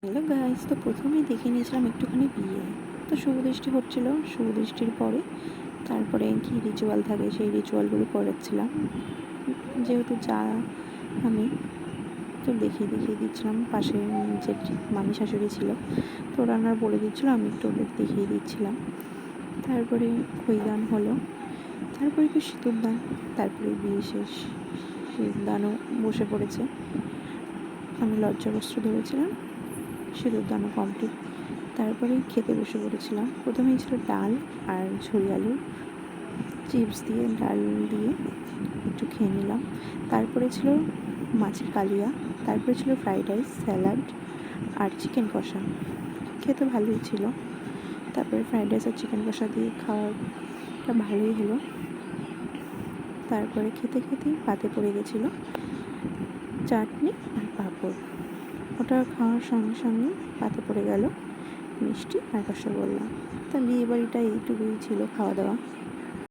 Hello guys, তো প্রথমেই দেখে নিয়েছিলাম একটুখানি বিয়ে। তো শুভ দৃষ্টি হচ্ছিল, শুভ দৃষ্টির পরে তারপরে কি রিচুয়াল থাকে সেই রিচুয়ালগুলো করাচ্ছিলাম। যেহেতু যা আমি তো দেখিয়ে দেখিয়ে দিচ্ছিলাম, পাশে যে মামি শাশুড়ি ছিল তো রান্নার বলে দিচ্ছিলো, আমি একটু ওদের দেখিয়ে দিচ্ছিলাম। তারপরে খৈদান হলো, তারপরে তো সিঁদুর দান, তারপরে বিয়ে শেষ। সিঁদুর দানও বসে পড়েছে, আমি লজ্জা বস্ত্র ধরেছিলাম, সিঁদুর দানও কমপ্লিট। তারপরে খেতে বসে পড়েছিলাম। প্রথমেই ছিল ডাল আর ঝুরি আলু চিপস দিয়ে, ডাল দিয়ে একটু খেয়ে নিলাম। তারপরে ছিল মাছের কালিয়া, তারপরে ছিল ফ্রাইড রাইস, স্যালাড আর চিকেন কষা। খেতে ভালোই ছিল। তারপরে ফ্রাইড রাইস আর চিকেন কষা দিয়ে খাওয়াটা ভালোই হলো। তারপরে খেতে খেতেই পাতে পড়ে গেছিলো চাটনি আর পাঁপড়। ওটা খাওয়ার সঙ্গে সঙ্গে পাতে পড়ে গেল মিষ্টি আর রসগোল্লা। তা বিয়ে বাড়িটা এইটুকুই ছিল খাওয়া দাওয়া।